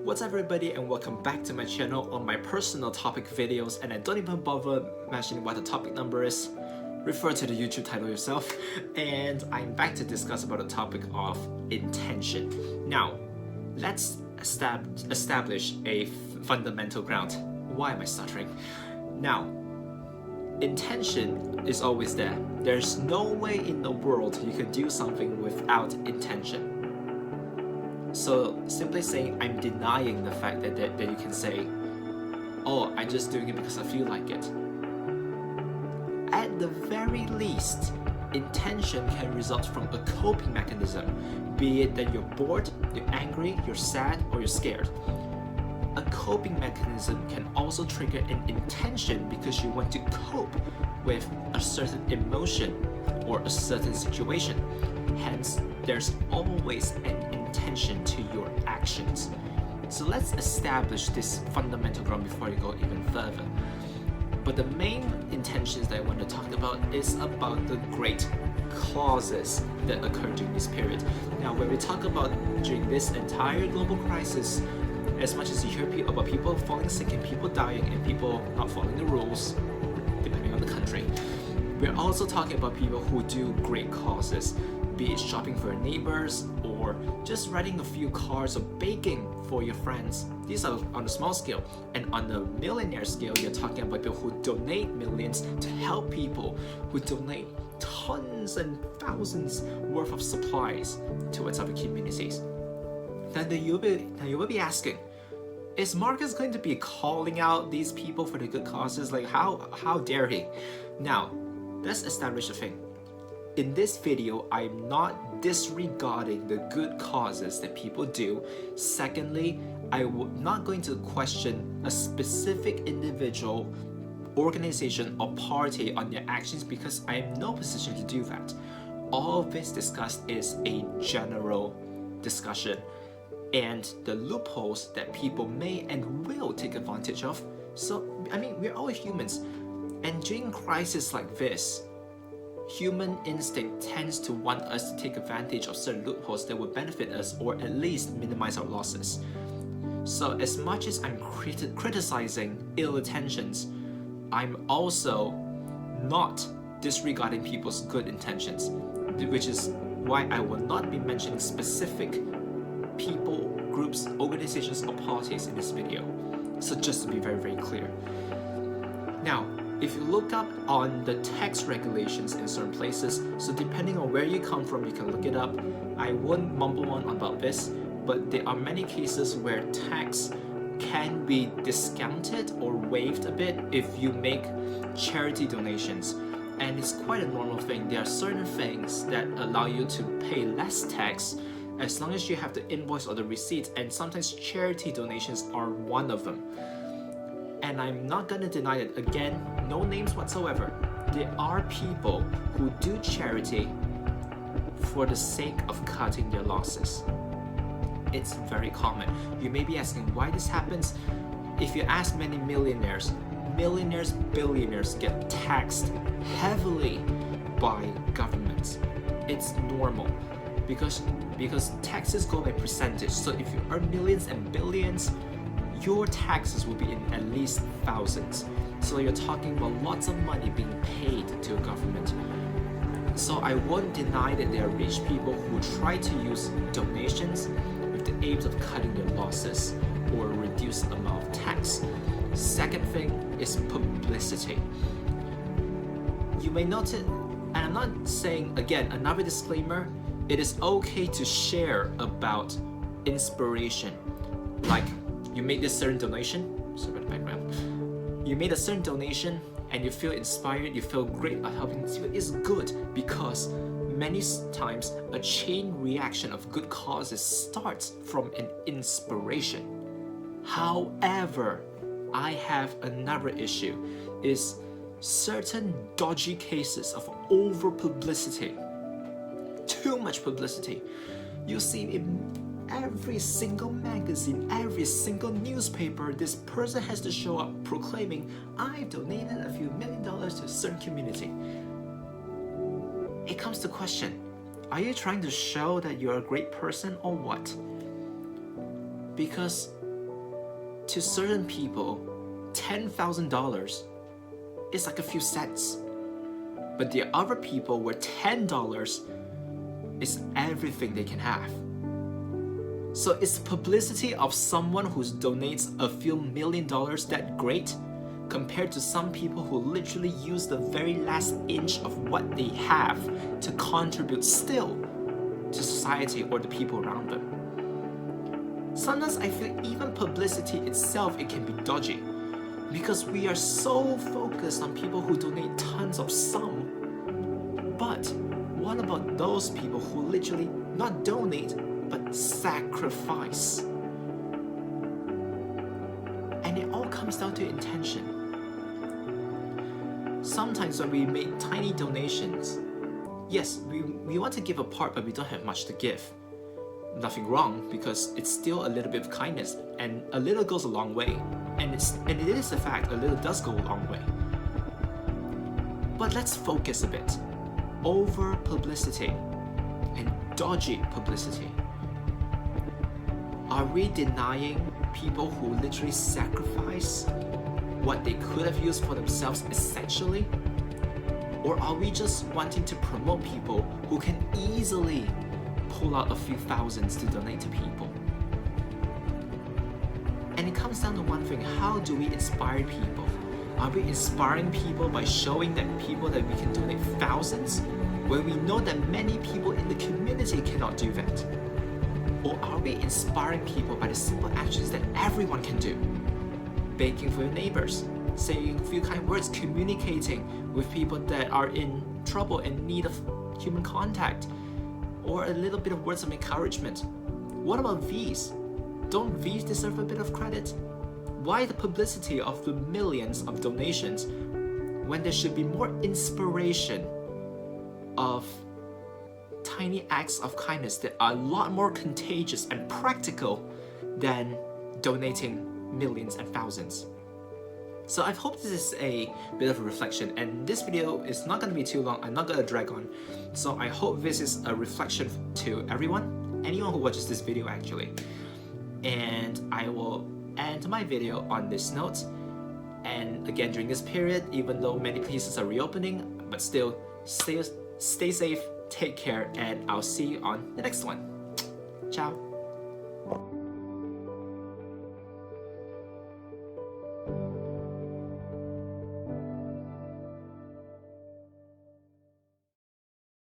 What's up everybody, and welcome back to my channel on my personal topic videos, and I don't even bother mentioning what the topic number is. Refer to the YouTube title yourself. And I'm back to discuss about the topic of intention. Now, let's establish a fundamental ground. Why am I stuttering? Now, intention is always there. There's no way in the world you can do something without intention. So simply saying I'm denying the fact that you can say, oh, I'm just doing it because I feel like it. At the very least, intention can result from a coping mechanism, be it that you're bored, you're angry, you're sad, or you're scared. A coping mechanism can also trigger an intention because you want to cope with a certain emotion or a certain situation. Hence, there's always an intention to your actions. So let's establish this fundamental ground before you go even further. But the main intentions that I want to talk about is about the great causes that occur during this period. Now, when we talk about during this entire global crisis, as much as you hear about people falling sick and people dying and people not following the rules, depending on the country, we're also talking about people who do great causes, be it shopping for your neighbors or just writing a few cards or baking for your friends. These are on a small scale. And on the millionaire scale, you're talking about people who donate millions to help people, who donate tons and thousands worth of supplies towards other communities. Then you will be asking, is Marcus going to be calling out these people for the good causes? Like, how dare he? Now, let's establish a thing. In this video, I'm not disregarding the good causes that people do. Secondly, I'm not going to question a specific individual, organization, or party on their actions because I am in no position to do that. All of this discussed is a general discussion and the loopholes that people may and will take advantage of. So, I mean, we're all humans. And during crises like this, human instinct tends to want us to take advantage of certain loopholes that would benefit us or at least minimize our losses. So as much as I'm criticizing ill intentions, I'm also not disregarding people's good intentions, which is why I will not be mentioning specific people, groups, organizations, or parties in this video. So just to be very, very clear. Now, if you look up on the tax regulations in certain places, so depending on where you come from, you can look it up. I won't mumble on about this, but there are many cases where tax can be discounted or waived a bit if you make charity donations. And it's quite a normal thing. There are certain things that allow you to pay less tax as long as you have the invoice or the receipt, and sometimes charity donations are one of them. And I'm not gonna deny it. Again, no names whatsoever. There are people who do charity for the sake of cutting their losses. It's very common. You may be asking why this happens. If you ask many millionaires, billionaires get taxed heavily by governments. It's normal because taxes go by percentage. So if you earn millions and billions, your taxes will be in at least thousands. So you're talking about lots of money being paid to a government. So I won't deny that there are rich people who try to use donations with the aims of cutting their losses or reduce the amount of tax. Second thing is publicity. You may notice, and I'm not saying, again, another disclaimer, it is okay to share about inspiration. Like, you made this certain donation, sorry about the background. You made a certain donation and you feel inspired, you feel great about helping people. It's good because many times a chain reaction of good causes starts from an inspiration. However, I have another issue, is certain dodgy cases of over publicity. Too much publicity. You see in every single magazine, every single newspaper, this person has to show up proclaiming, I've donated a few $1 million to a certain community. It comes to question, are you trying to show that you're a great person or what? Because to certain people, $10,000 is like a few cents. But the other people where $10 is everything they can have. So is publicity of someone who donates a few $1 million that great compared to some people who literally use the very last inch of what they have to contribute still to society or the people around them? Sometimes I feel even publicity itself, it can be dodgy because we are so focused on people who donate tons of sum. But what about those people who literally not donate but sacrifice? And it all comes down to intention. Sometimes when we make tiny donations, yes, we want to give a part, but we don't have much to give. Nothing wrong, because it's still a little bit of kindness, and a little goes a long way. And it is a fact, a little does go a long way. But let's focus a bit. Over publicity and dodgy publicity. Are we denying people who literally sacrifice what they could have used for themselves essentially? Or are we just wanting to promote people who can easily pull out a few thousands to donate to people? And it comes down to one thing: how do we inspire people? Are we inspiring people by showing that people that we can donate thousands when we know that many people in the community cannot do that? Or are we inspiring people by the simple actions that everyone can do? Baking for your neighbors, saying a few kind words, communicating with people that are in trouble and need of human contact, or a little bit of words of encouragement. What about these? Don't these deserve a bit of credit? Why the publicity of the millions of donations when there should be more inspiration of tiny acts of kindness that are a lot more contagious and practical than donating millions and thousands? So I hope this is a bit of a reflection, and this video is not going to be too long. I'm not going to drag on. So I hope this is a reflection to anyone who watches this video actually. And I will end my video on this note. And again, during this period, even though many places are reopening, but still stay safe, take care, and I'll see you on the next one. Ciao.